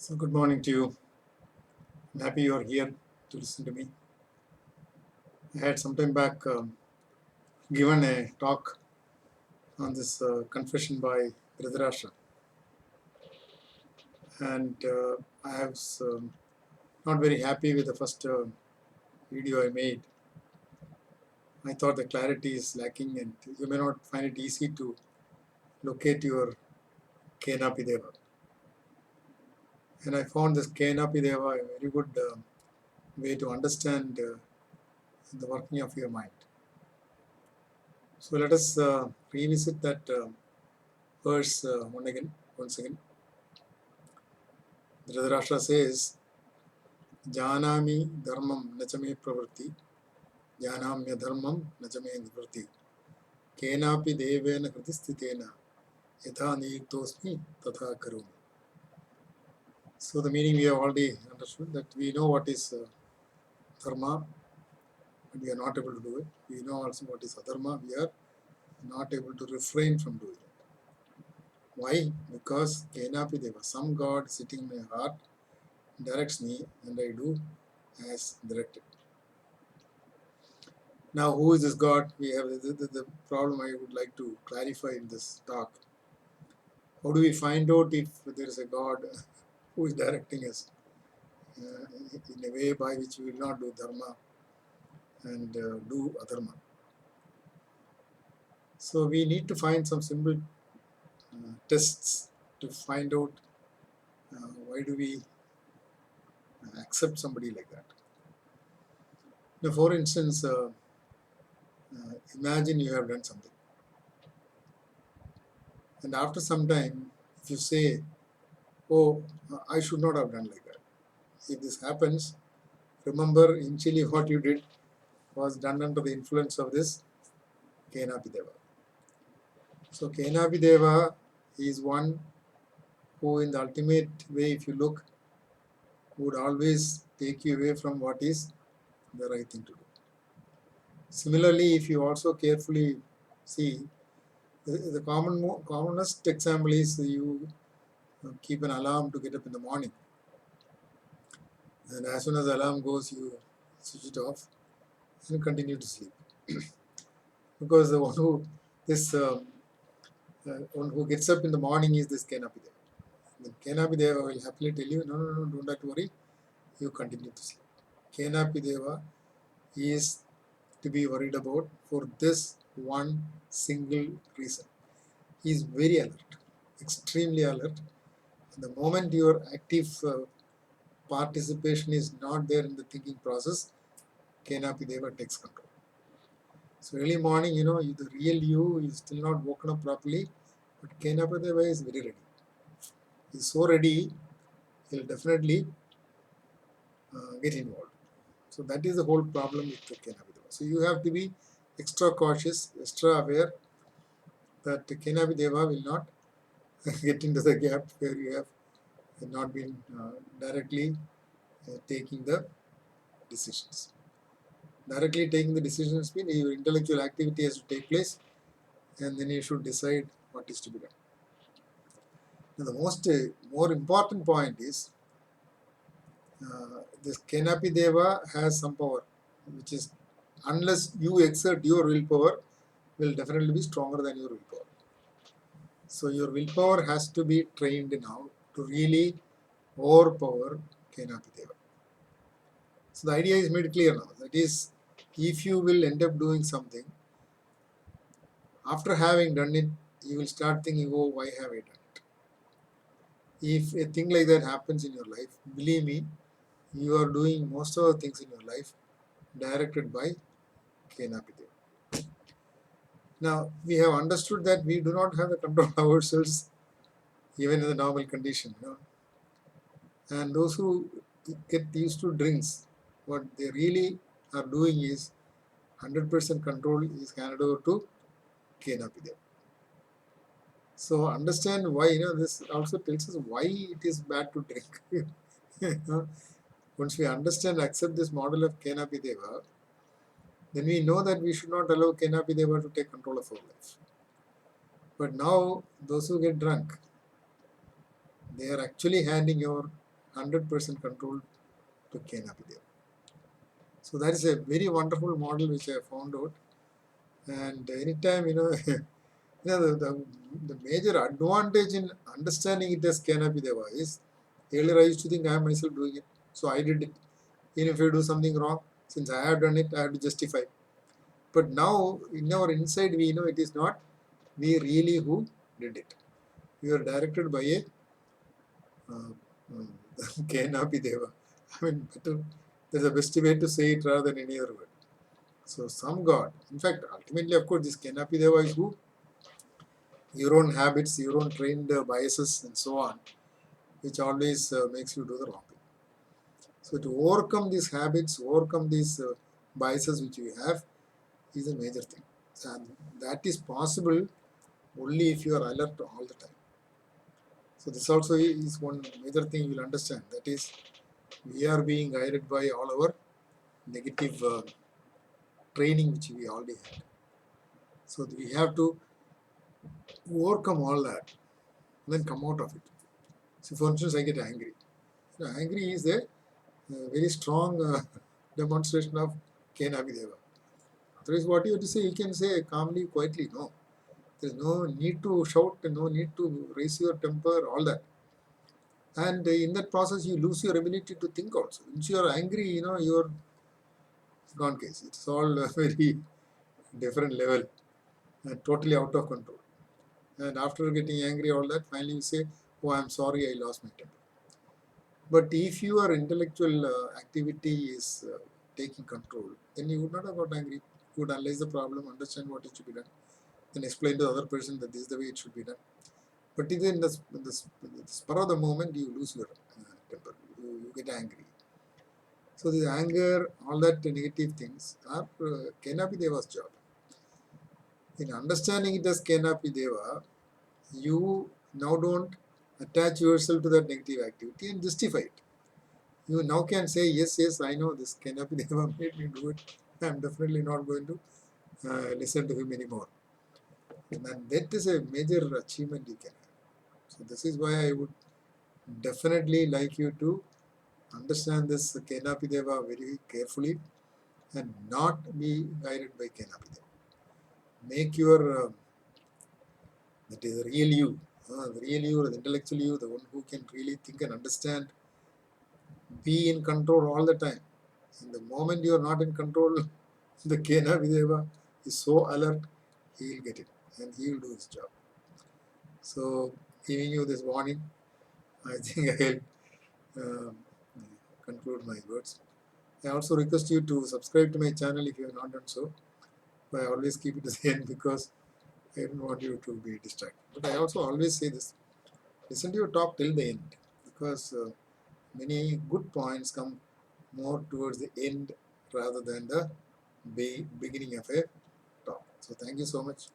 So, good morning to you. I'm happy you are here to listen to me. I had some time back given a talk on this confession by Dhritarashtra, and I was not very happy with the first video I made. I thought the clarity is lacking, and you may not find it easy to locate your Kenapideva. And I found this Kenapideva a very good way to understand the working of your mind. So let us revisit that verse once again. Dhritarashtra says, Janami dharmam nachame pravritti, janamya dharmam nachame nivritti, kenapi devena kritistitena, yatha niyuktosmi tatha karumi. So the meaning we have already understood, that we know what is dharma, but we are not able to do it. We know also what is adharma, we are not able to refrain from doing it. Why? Because kenapi deva, some God sitting in my heart directs me and I do as directed. Now, who is this God? We have the problem I would like to clarify in this talk. How do we find out if there is a God who is directing us in a way by which we will not do dharma and do adharma? So we need to find some simple tests to find out why do we accept somebody like that. Now, for instance, imagine you have done something, and after some time, if you say, "Oh, I should not have done like that," if this happens, remember initially what you did was done under the influence of this Kenapideva. So Kenapideva is one who in the ultimate way, if you look, would always take you away from what is the right thing to do. Similarly, if you also carefully see, the commonest example is you keep an alarm to get up in the morning, and as soon as the alarm goes, you switch it off and continue to sleep. Because the one who one who gets up in the morning is this Kenapideva. The Kenapideva will happily tell you, no, don't have to worry, you continue to sleep. Kenapideva is to be worried about for this one single reason. He is very alert, extremely alert. And the moment your active participation is not there in the thinking process, Kenapideva takes control. So early morning, the real you is still not woken up properly, but Kenapideva is very ready. He is so ready, he'll definitely get involved. So that is the whole problem with the Kenapideva. So you have to be extra cautious, extra aware that the Kenapideva will not get into the gap where you have not been directly taking the decisions. Directly taking the decisions means your intellectual activity has to take place, and then you should decide what is to be done. Now the more important point is this Kenapideva has some power, which is unless you exert your willpower, will definitely be stronger than your willpower. So your willpower has to be trained now to really overpower Kenapideva. So the idea is made clear now. That is, if you will end up doing something, after having done it, you will start thinking, oh, why have I done it? If a thing like that happens in your life, believe me, you are doing most of the things in your life directed by Kenapideva. Now, we have understood that we do not have the control of ourselves even in the normal condition. And those who get used to drinks, what they really are doing is 100% control is handed over to Kenapideva. So understand why, this also tells us why it is bad to drink. Once we understand, accept this model of Kenapideva, then we know that we should not allow Kenapideva to take control of our life. But now, those who get drunk, they are actually handing over 100% controlled to Kenapideva. So that is a very wonderful model which I found out. And anytime, the major advantage in understanding it as Kenapideva is, earlier I used to think I am myself doing it, so I did it. Even if I do something wrong, since I have done it, I have to justify. But now, in our inside, we know it is not we really who did it. We are directed by a uh, Kenapideva. I mean, there's a best way to say it rather than any other word. So, some God. In fact, ultimately, of course, this Kenapideva is who? Your own habits, your own trained biases, and so on, which always makes you do the wrong thing. So, to overcome these habits, overcome these biases which we have, is a major thing. And that is possible only if you are alert all the time. So, this also is one major thing you will understand. That is, we are being guided by all our negative training which we already had. So, we have to overcome all that and then come out of it. So, for instance, I get angry. Angry is a very strong demonstration of Kenapideva. Otherwise, what you have to say, you can say calmly, quietly. No, there is no need to shout, no need to raise your temper, all that. And in that process, you lose your ability to think also. Once you are angry, you're gone case. It's all a very different level and totally out of control. And after getting angry, all that, finally you say, "Oh, I'm sorry, I lost my temper." But if your intellectual activity is taking control, then you would not have got angry. You would analyze the problem, understand what it should be done, then explain to the other person that this is the way it should be done. But in the spur of the moment, you lose your temper. You get angry. So the anger, all that negative things are Kenapideva's job. In understanding it as Kenapideva, you now don't attach yourself to that negative activity and justify it. You now can say, yes, I know this Kenapideva made me do it. I'm definitely not going to listen to him anymore. And that is a major achievement you can have. So this is why I would definitely like you to understand this Kenapideva very carefully and not be guided by Kenapideva. Make your that is the real you, the real you, the intellectual you, the one who can really think and understand, be in control all the time. And the moment you are not in control, the Kenapideva is so alert, he will get it and he will do his job. So, giving you this warning, I think I'll conclude my words. I also request you to subscribe to my channel if you have not done so. But I always keep it to the end because I don't want you to be distracted. But I also always say this, listen to your talk till the end because many good points come more towards the end rather than the beginning of a talk. So thank you so much.